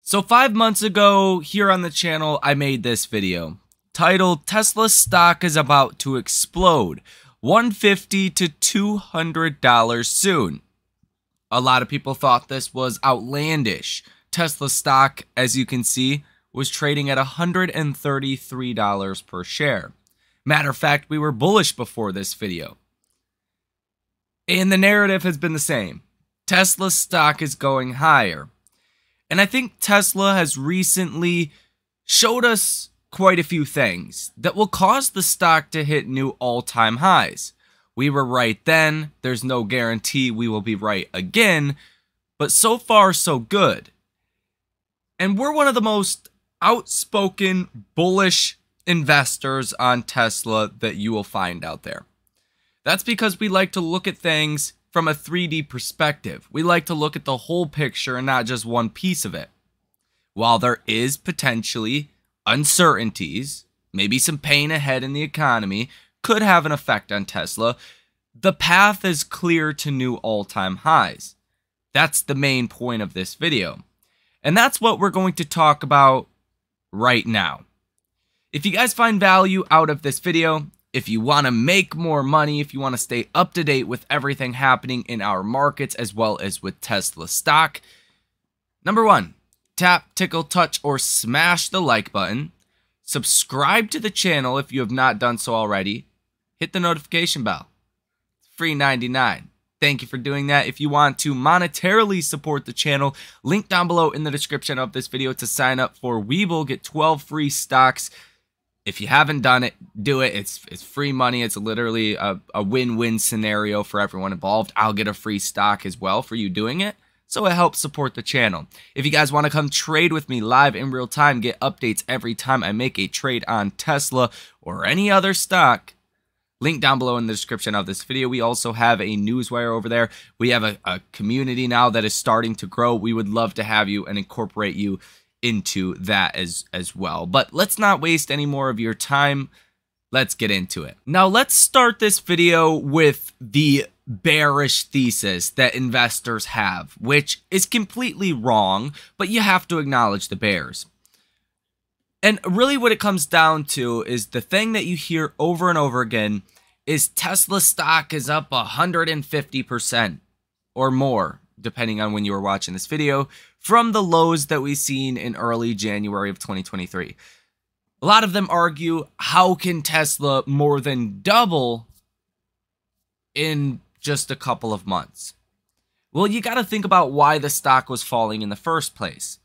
So 5 months ago, here on the channel, I made this video titled Tesla stock is about to explode, $150 to $200 soon. A lot of people thought this was outlandish. Tesla stock, as you can see, was trading at $133 per share. Matter of fact, we were bullish before this video. And the narrative has been the same. Tesla stock is going higher. And I think Tesla has recently showed us quite a few things that will cause the stock to hit new all-time highs. We were right then. There's no guarantee we will be right again. But so far, so good. And we're one of the most outspoken, bullish investors on Tesla that you will find out there. That's because we like to look at things from a 3D perspective. We like to look at the whole picture and not just one piece of it. While there is potentially uncertainties, maybe some pain ahead in the economy could have an effect on Tesla, the path is clear to new all-time highs. That's the main point of this video. And that's what we're going to talk about right now. If you guys find value out of this video, if you want to make more money, if you want to stay up to date with everything happening in our markets as well as with Tesla stock, number one, tap, tickle, touch, or smash the like button. Subscribe to the channel if you have not done so already. Hit the notification bell. It's free 99. Thank you for doing that. If you want to monetarily support the channel, link down below in the description of this video to sign up for Webull. Get 12 free stocks. If you haven't done it, do it. It's free money. It's literally a win-win scenario for everyone involved. I'll get a free stock as well for you doing it, so it helps support the channel. If you guys want to come trade with me live in real time, get updates every time I make a trade on Tesla or any other stock, link down below in the description of this video. We also have a newswire over there. We have a community now that is starting to grow. We would love to have you and incorporate you into that as well. But let's not waste any more of your time. Let's get into it. Now let's start this video with the bearish thesis that investors have, which is completely wrong, but you have to acknowledge the bears. And really what it comes down to is the thing that you hear over and over again is Tesla stock is up 150% or more, depending on when you were watching this video, from the lows that we've seen in early January of 2023. A lot of them argue, how can Tesla more than double in just a couple of months? Well, you got to think about why the stock was falling in the first place.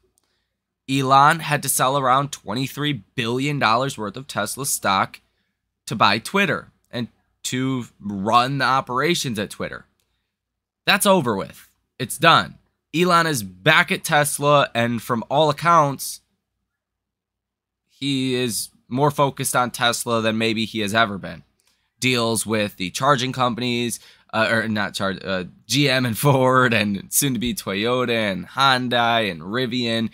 Elon had to sell around $23 billion worth of Tesla stock to buy Twitter and to run the operations at Twitter. That's over with. It's done. Elon is back at Tesla, and from all accounts, he is more focused on Tesla than maybe he has ever been. Deals with the charging companies, GM and Ford, and soon to be Toyota and Hyundai and Rivian,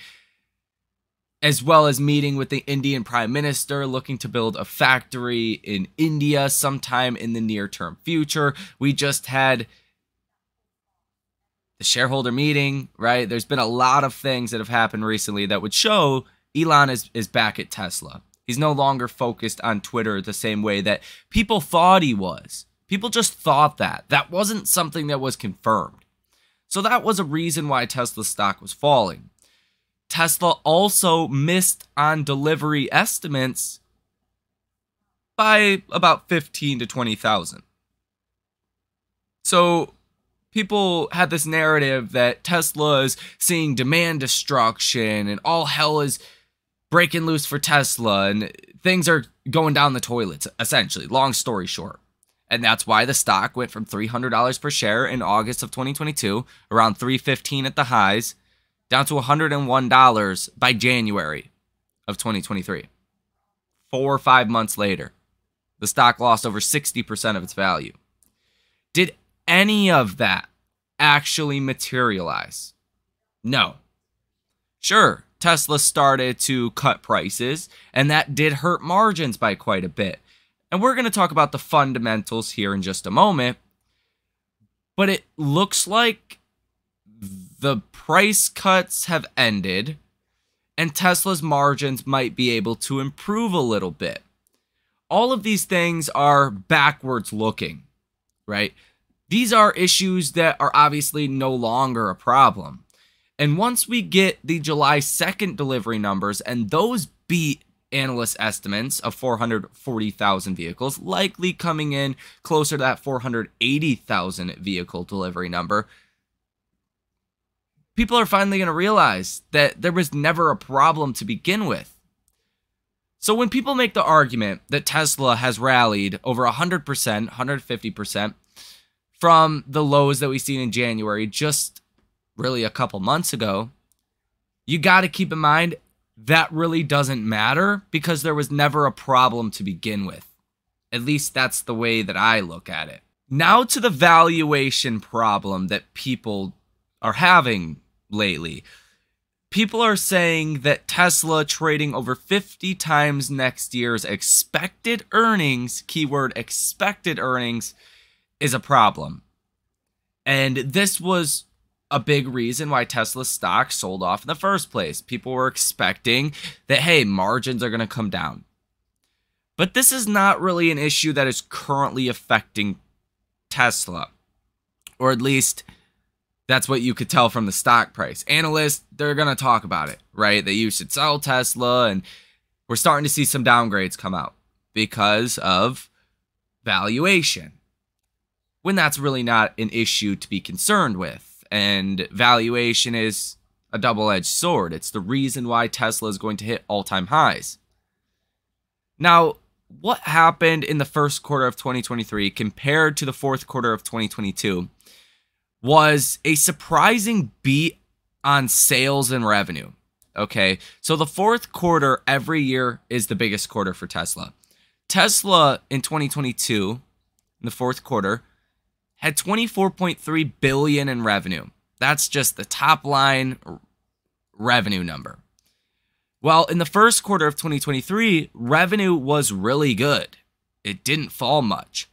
as well as meeting with the Indian Prime Minister, looking to build a factory in India sometime in the near-term future. We just had the shareholder meeting, right? There's been a lot of things that have happened recently that would show Elon is back at Tesla. He's no longer focused on Twitter the same way that people thought he was. People just thought that. That wasn't something that was confirmed. So that was a reason why Tesla stock was falling. Tesla also missed on delivery estimates by about 15 to 20,000. So people had this narrative that Tesla is seeing demand destruction and all hell is breaking loose for Tesla and things are going down the toilets, essentially, long story short. And that's why the stock went from $300 per share in August of 2022, around $315 at the highs, down to $101 by January of 2023. 4 or 5 months later, the stock lost over 60% of its value. Did any of that actually materialize? No. Sure, Tesla started to cut prices, and that did hurt margins by quite a bit. And we're going to talk about the fundamentals here in just a moment. But it looks like the price cuts have ended. and Tesla's margins might be able to improve a little bit. All of these things are backwards looking, right? These are issues that are obviously no longer a problem. And once we get the July 2nd delivery numbers and those beat analyst estimates of 440,000 vehicles, likely coming in closer to that 480,000 vehicle delivery number, people are finally going to realize that there was never a problem to begin with. So when people make the argument that Tesla has rallied over 100%, 150% from the lows that we've seen in January, just really a couple months ago, you got to keep in mind that really doesn't matter because there was never a problem to begin with. At least that's the way that I look at it. Now to the valuation problem that people are having lately. People are saying that Tesla trading over 50 times next year's expected earnings, keyword expected earnings, is a problem. And this was a big reason why Tesla stock sold off in the first place. People were expecting that, hey, margins are going to come down. But this is not really an issue that is currently affecting Tesla, or at least that's what you could tell from the stock price. Analysts, they're going to talk about it, right? That you should sell Tesla, and we're starting to see some downgrades come out because of valuation, when that's really not an issue to be concerned with. And valuation is a double-edged sword. It's the reason why Tesla is going to hit all-time highs. Now, what happened in the first quarter of 2023 compared to the fourth quarter of 2022 was a surprising beat on sales and revenue. Okay, so the fourth quarter every year is the biggest quarter for Tesla. Tesla in 2022, in the fourth quarter, had $24.3 billion in revenue. That's just the top line revenue number. Well, in the first quarter of 2023, revenue was really good. It didn't fall much.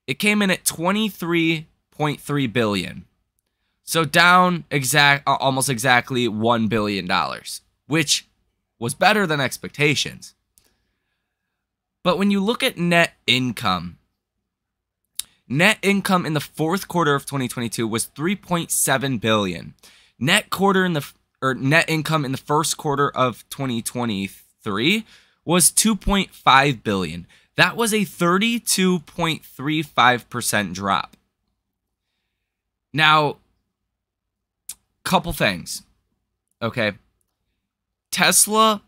It came in at $23.3 billion. So down almost exactly $1 billion, which was better than expectations. But when you look at net income in the fourth quarter of 2022 was $3.7 billion. Net income in the first quarter of 2023 was $2.5 billion. That was a 32.35% drop. Now, couple things. Okay. Tesla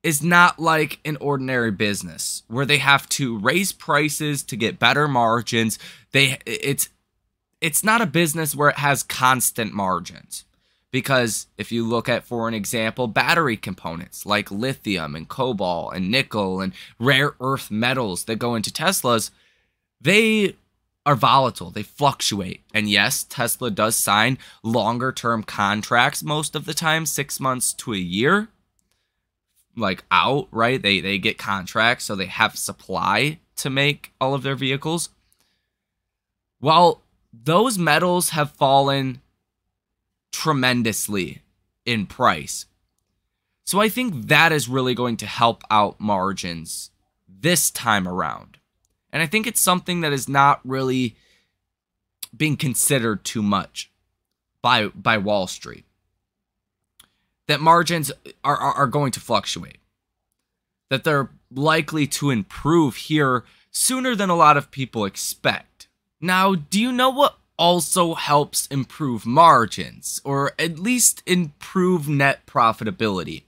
is not like an ordinary business where they have to raise prices to get better margins. It's not a business where it has constant margins. Because if you look at, for an example, battery components like lithium and cobalt and nickel and rare earth metals that go into Teslas, they are volatile. They fluctuate. And yes, Tesla does sign longer term contracts most of the time, 6 months to a year. Like out, right? They get contracts, so they have supply to make all of their vehicles. Well, those metals have fallen tremendously in price. So I think that is really going to help out margins this time around. And I think it's something that is not really being considered too much by Wall Street. That margins are going to fluctuate. That they're likely to improve here sooner than a lot of people expect. Now, do you know what also helps improve margins, or at least improve net profitability?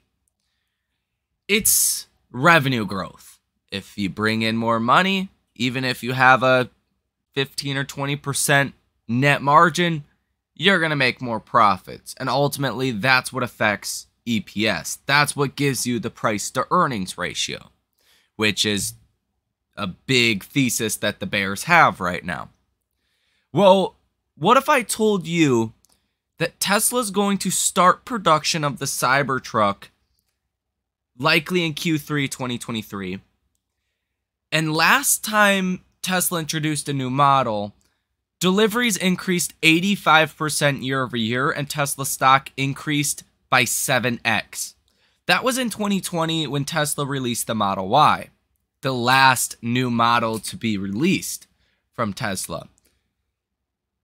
It's revenue growth. If you bring in more money, even if you have a 15 or 20% net margin, you're going to make more profits. And ultimately, that's what affects EPS. That's what gives you the price to earnings ratio, which is a big thesis that the bears have right now. Well, what if I told you that Tesla's going to start production of the Cybertruck likely in Q3 2023? And last time Tesla introduced a new model, deliveries increased 85% year over year, and Tesla stock increased by 7x. That was in 2020 when Tesla released the Model Y, the last new model to be released from Tesla.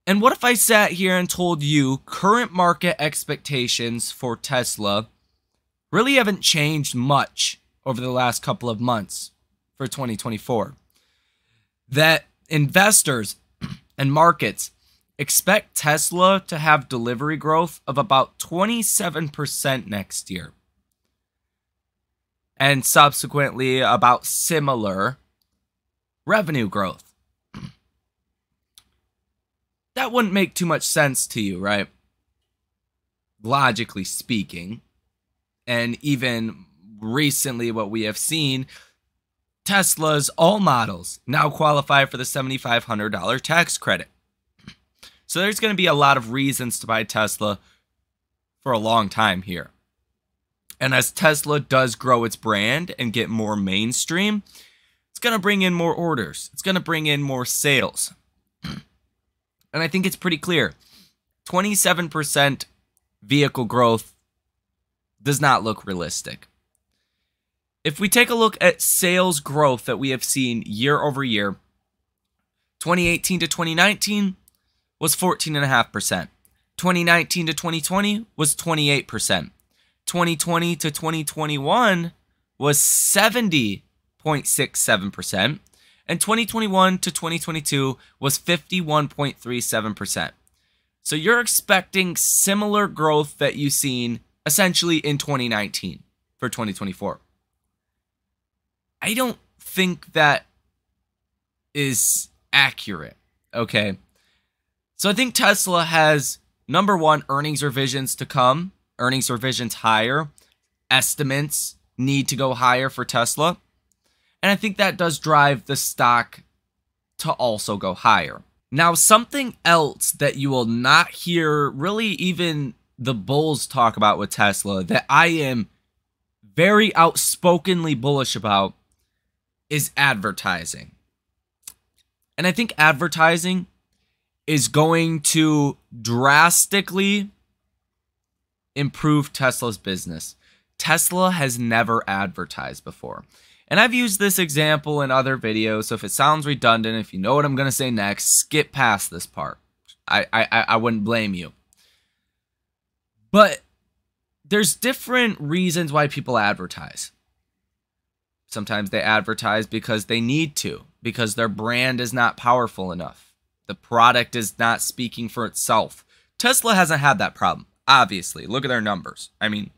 And what if I sat here and told you current market expectations for Tesla really haven't changed much over the last couple of months for 2024? That investors and markets expect Tesla to have delivery growth of about 27% next year. And subsequently about similar revenue growth. That wouldn't make too much sense to you, right? Logically speaking. And even recently what we have seen, Tesla's all models now qualify for the $7,500 tax credit. So there's going to be a lot of reasons to buy Tesla for a long time here. And as Tesla does grow its brand and get more mainstream, it's going to bring in more orders. It's going to bring in more sales. And I think it's pretty clear. 27% vehicle growth does not look realistic. If we take a look at sales growth that we have seen year over year, 2018 to 2019 was 14.5%. 2019 to 2020 was 28%. 2020 to 2021 was 70.67%. And 2021 to 2022 was 51.37%. So you're expecting similar growth that you've seen essentially in 2019 for 2024. I don't think that is accurate, okay? So I think Tesla has, number one, earnings revisions to come, earnings revisions higher, estimates need to go higher for Tesla. And I think that does drive the stock to also go higher. Now, something else that you will not hear really even the bulls talk about with Tesla that I am very outspokenly bullish about is advertising. And I think advertising is going to drastically improve Tesla's business. Tesla has never advertised before. And I've used this example in other videos, so if it sounds redundant, if you know what I'm going to say next, skip past this part. I wouldn't blame you. But there's different reasons why people advertise. Sometimes they advertise because they need to, because their brand is not powerful enough. The product is not speaking for itself. Tesla hasn't had that problem, obviously. Look at their numbers. I mean,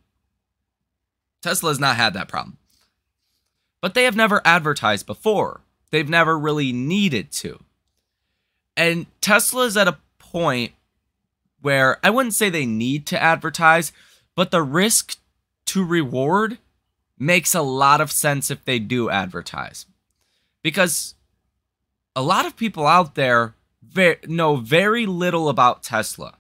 Tesla has not had that problem. But they have never advertised before. They've never really needed to. And Tesla is at a point where I wouldn't say they need to advertise, but the risk to reward makes a lot of sense if they do advertise. Because a lot of people out there know very little about Tesla.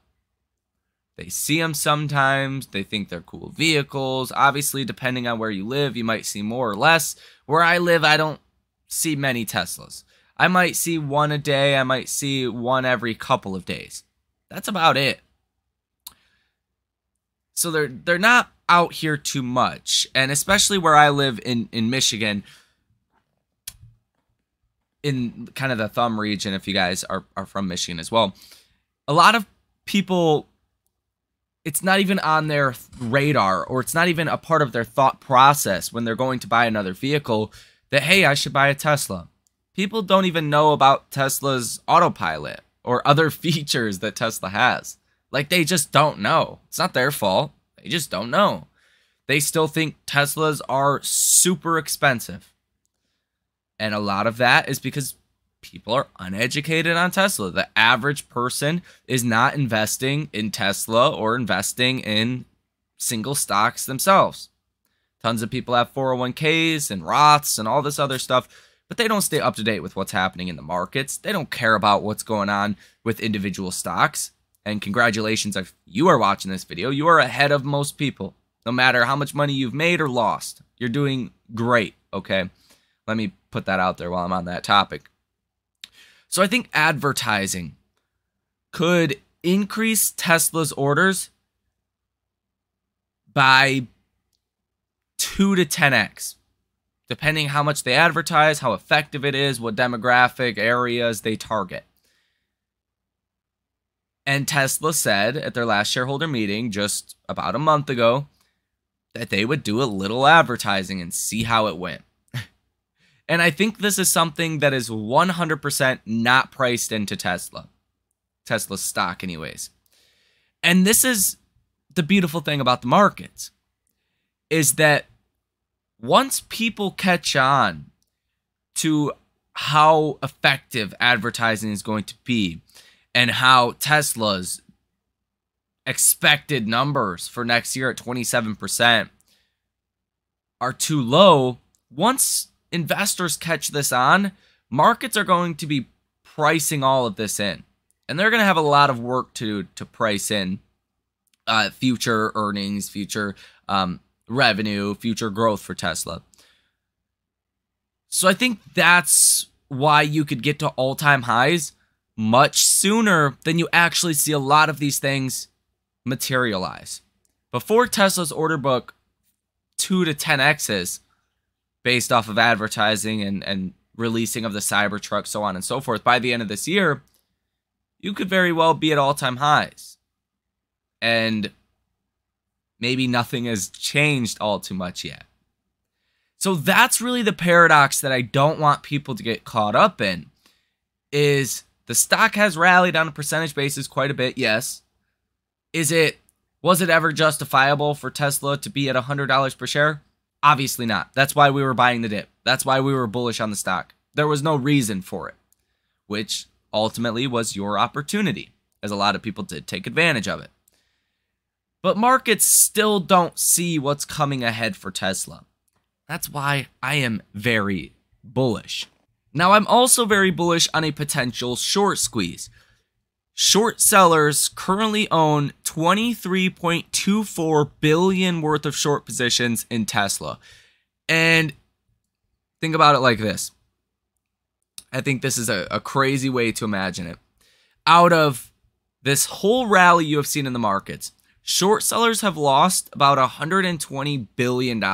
They see them sometimes. They think they're cool vehicles. Obviously, depending on where you live, you might see more or less. Where I live, I don't see many Teslas. I might see one a day. I might see one every couple of days. That's about it. So they're not out here too much. And especially where I live in Michigan, in kind of the thumb region, if you guys are from Michigan as well, a lot of people, it's not even on their radar, or it's not even a part of their thought process when they're going to buy another vehicle that, hey, I should buy a Tesla. People don't even know about Tesla's autopilot or other features that Tesla has. Like, they just don't know. It's not their fault. They just don't know. They still think Teslas are super expensive. And a lot of that is because people are uneducated on Tesla. The average person is not investing in Tesla or investing in single stocks themselves. Tons of people have 401ks and Roths and all this other stuff, but they don't stay up to date with what's happening in the markets. They don't care about what's going on with individual stocks. And congratulations, if you are watching this video, you are ahead of most people. No matter how much money you've made or lost, you're doing great, okay? Let me put that out there while I'm on that topic. So I think advertising could increase Tesla's orders by 2 to 10x, depending how much they advertise, how effective it is, what demographic areas they target. And Tesla said at their last shareholder meeting just about a month ago that they would do a little advertising and see how it went. And I think this is something that is 100% not priced into Tesla's stock anyways. And this is the beautiful thing about the markets, is that once people catch on to how effective advertising is going to be and how Tesla's expected numbers for next year at 27% are too low, once investors catch this on, markets are going to be pricing all of this in. And they're going to have a lot of work to price in future earnings, future revenue, future growth for Tesla. So I think that's why you could get to all-time highs much sooner than you actually see a lot of these things materialize. Before Tesla's order book 2 to 10x's based off of advertising and releasing of the Cybertruck, so on and so forth, by the end of this year, you could very well be at all-time highs. And maybe nothing has changed all too much yet. So that's really the paradox that I don't want people to get caught up in, is the stock has rallied on a percentage basis quite a bit, yes. Was it ever justifiable for Tesla to be at $100 per share? Obviously not. That's why we were buying the dip. That's why we were bullish on the stock. There was no reason for it, which ultimately was your opportunity, as a lot of people did take advantage of it. But markets still don't see what's coming ahead for Tesla. That's why I am very bullish. Now, I'm also very bullish on a potential short squeeze. Short sellers currently own 23.24 billion worth of short positions in Tesla. And think about it like this. I think this is a crazy way to imagine it. Out of this whole rally you have seen in the markets, short sellers have lost about $120 billion.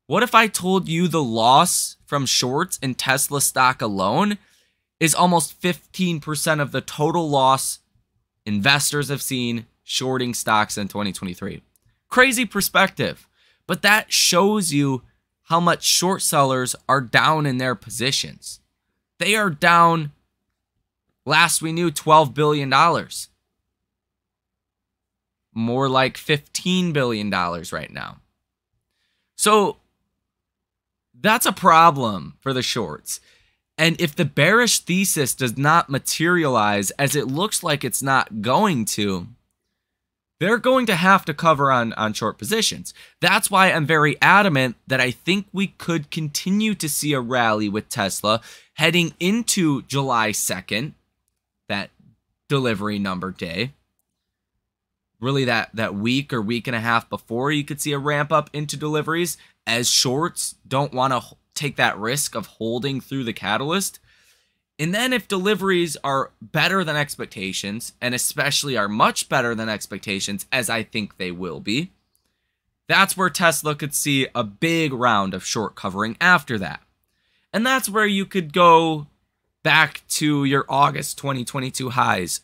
What if I told you the loss from shorts in Tesla stock alone is almost 15% of the total loss investors have seen shorting stocks in 2023? Crazy perspective, but that shows you how much short sellers are down in their positions. They are down, last we knew, $12 billion. More like $15 billion right now. So that's a problem for the shorts. And if the bearish thesis does not materialize, as it looks like it's not going to, they're going to have to cover on short positions. That's why I'm very adamant that I think we could continue to see a rally with Tesla heading into July 2nd, that delivery number day. Really that week or week and a half before, you could see a ramp up into deliveries, as shorts don't want to take that risk of holding through the catalyst. And then if deliveries are better than expectations, and especially are much better than expectations, as I think they will be, that's where Tesla could see a big round of short covering after that. And that's where you could go back to your August 2022 highs,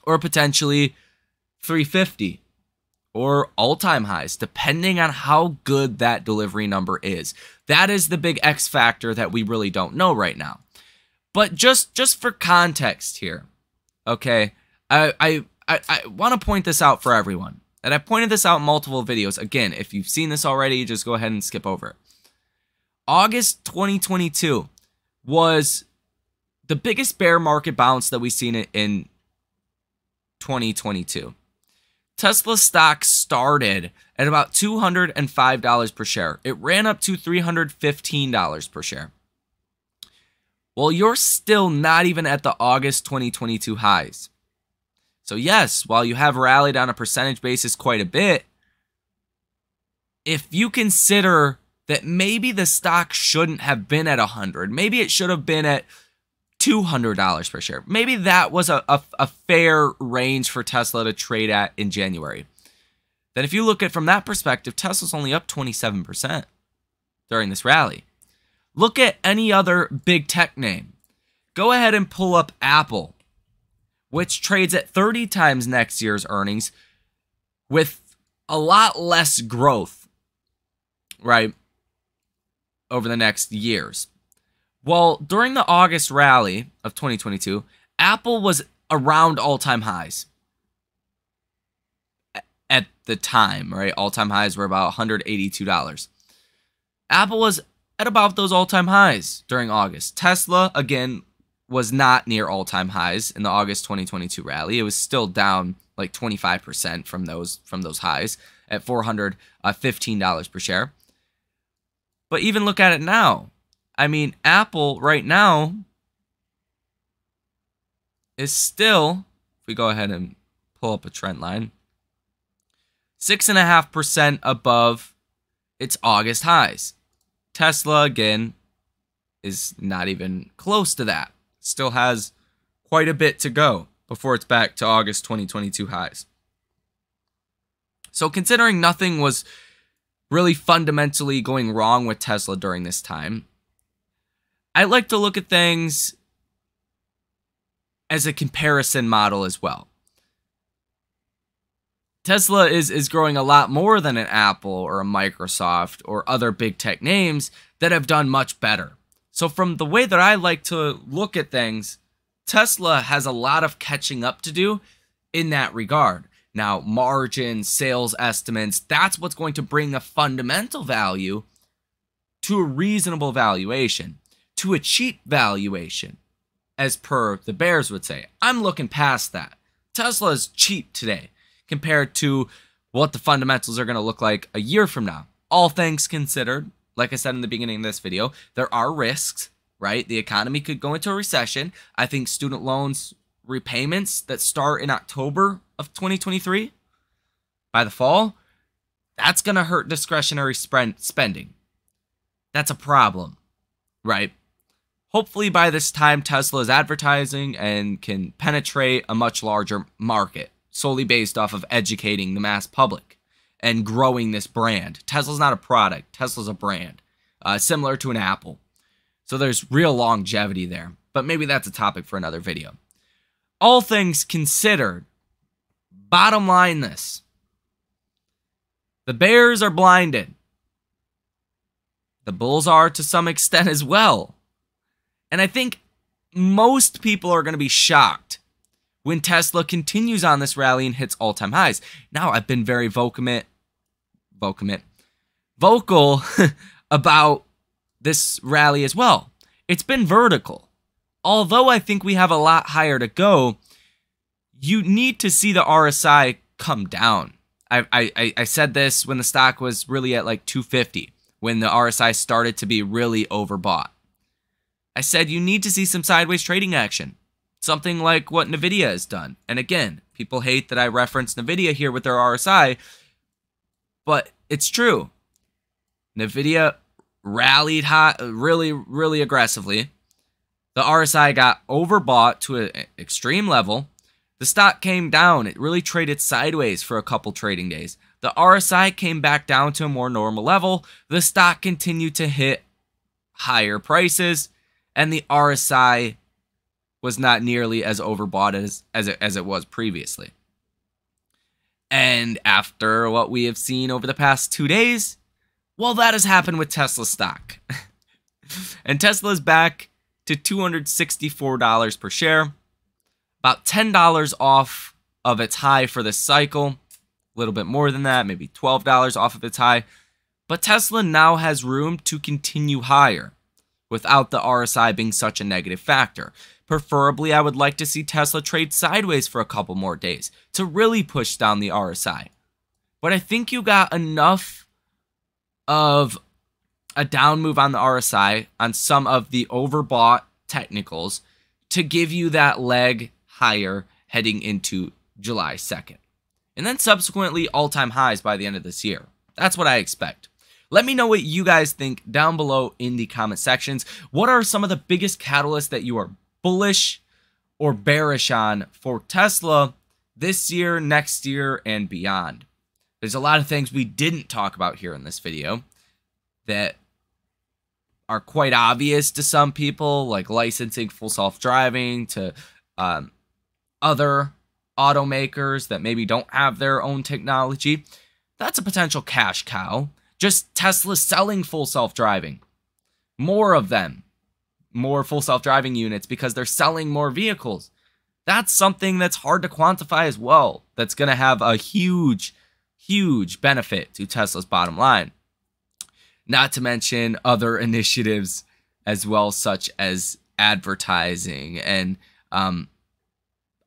or potentially 350, or all-time highs, depending on how good that delivery number is. That is the big X factor that we really don't know right now. But just for context here, okay, I want to point this out for everyone. And I pointed this out in multiple videos. Again, if you've seen this already, just go ahead and skip over it. August 2022 was the biggest bear market bounce that we've seen in 2022. Tesla stock started at about $205 per share. It ran up to $315 per share. Well, you're still not even at the August 2022 highs. So yes, while you have rallied on a percentage basis quite a bit, if you consider that maybe the stock shouldn't have been at 100, maybe it should have been at $200 per share. Maybe that was a fair range for Tesla to trade at in January. then if you look at it from that perspective, Tesla's only up 27% during this rally. Look at any other big tech name. Go ahead and pull up Apple, which trades at 30 times next year's earnings with a lot less growth, right, over the next years. Well, during the August rally of 2022, Apple was around all-time highs at the time, right? All-time highs were about $182. Apple was at about those all-time highs during August. Tesla, again, was not near all-time highs in the August 2022 rally. It was still down like 25% from those highs at $415 per share. But even look at it now. I mean, Apple right now is still, if we go ahead and pull up a trend line, 6.5% above its August highs. Tesla, again, is not even close to that. Still has quite a bit to go before it's back to August 2022 highs. So considering nothing was really fundamentally going wrong with Tesla during this time, I like to look at things as a comparison model as well. Tesla is growing a lot more than an Apple or a Microsoft or other big tech names that have done much better. So from the way that I like to look at things, Tesla has a lot of catching up to do in that regard. Now, margins, sales estimates, that's what's going to bring a fundamental value to a reasonable valuation, to a cheap valuation, as per the bears would say. I'm looking past that. Tesla is cheap today compared to what the fundamentals are going to look like a year from now. All things considered, like I said in the beginning of this video, there are risks, right? The economy could go into a recession. I think student loans repayments that start in October of 2023, by the fall, that's going to hurt discretionary spending. That's a problem, right? Hopefully by this time, Tesla is advertising and can penetrate a much larger market solely based off of educating the mass public and growing this brand. Tesla's not a product. Tesla's a brand, similar to an Apple. So there's real longevity there, but maybe that's a topic for another video. All things considered, bottom line this, the bears are blinded. The bulls are to some extent as well. And I think most people are going to be shocked when Tesla continues on this rally and hits all-time highs. Now, I've been very vocal about this rally as well. It's been vertical. Although I think we have a lot higher to go, you need to see the RSI come down. I said this when the stock was really at like 250, when the RSI started to be really overbought. I said you need to see some sideways trading action, something like what Nvidia has done. And again, people hate that I reference Nvidia here with their RSI, but it's true. Nvidia rallied high, really aggressively. The RSI got overbought to an extreme level. The stock came down. It really traded sideways for a couple trading days. The RSI came back down to a more normal level. The stock continued to hit higher prices, and the RSI was not nearly as overbought as it was previously. And after what we have seen over the past 2 days, well, that has happened with Tesla stock. And Tesla is back to $264 per share, about $10 off of its high for this cycle, a little bit more than that, maybe $12 off of its high. But Tesla now has room to continue higher without the RSI being such a negative factor. Preferably, I would like to see Tesla trade sideways for a couple more days to really push down the RSI. But I think you got enough of a down move on the RSI on some of the overbought technicals to give you that leg higher heading into July 2nd. And then subsequently all-time highs by the end of this year. That's what I expect. Let me know what you guys think down below in the comment sections. What are some of the biggest catalysts that you are bullish or bearish on for Tesla this year, next year, and beyond? There's a lot of things we didn't talk about here in this video that are quite obvious to some people, like licensing full self-driving to other automakers that maybe don't have their own technology. That's a potential cash cow. Just Tesla selling full self-driving. More of them. More full self-driving units because they're selling more vehicles. That's something that's hard to quantify as well. That's going to have a huge, huge benefit to Tesla's bottom line. Not to mention other initiatives as well, such as advertising and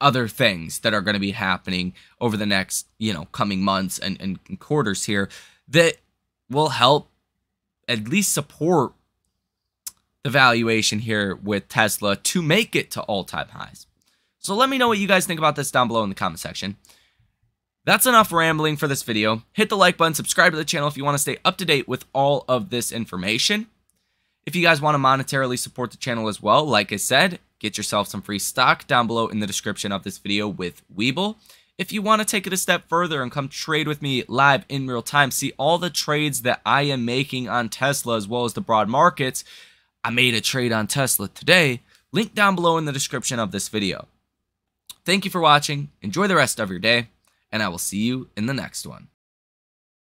other things that are going to be happening over the next, coming months and quarters here that will help at least support the valuation here with Tesla to make it to all-time highs. So let me know what you guys think about this down below in the comment section. That's enough rambling for this video. Hit the like button, subscribe to the channel if you want to stay up to date with all of this information. If you guys want to monetarily support the channel as well, like I said, get yourself some free stock down below in the description of this video with Webull. If you want to take it a step further and come trade with me live in real time, see all the trades that I am making on Tesla as well as the broad markets. I made a trade on Tesla today. Link down below in the description of this video. Thank you for watching. Enjoy the rest of your day, and I will see you in the next one.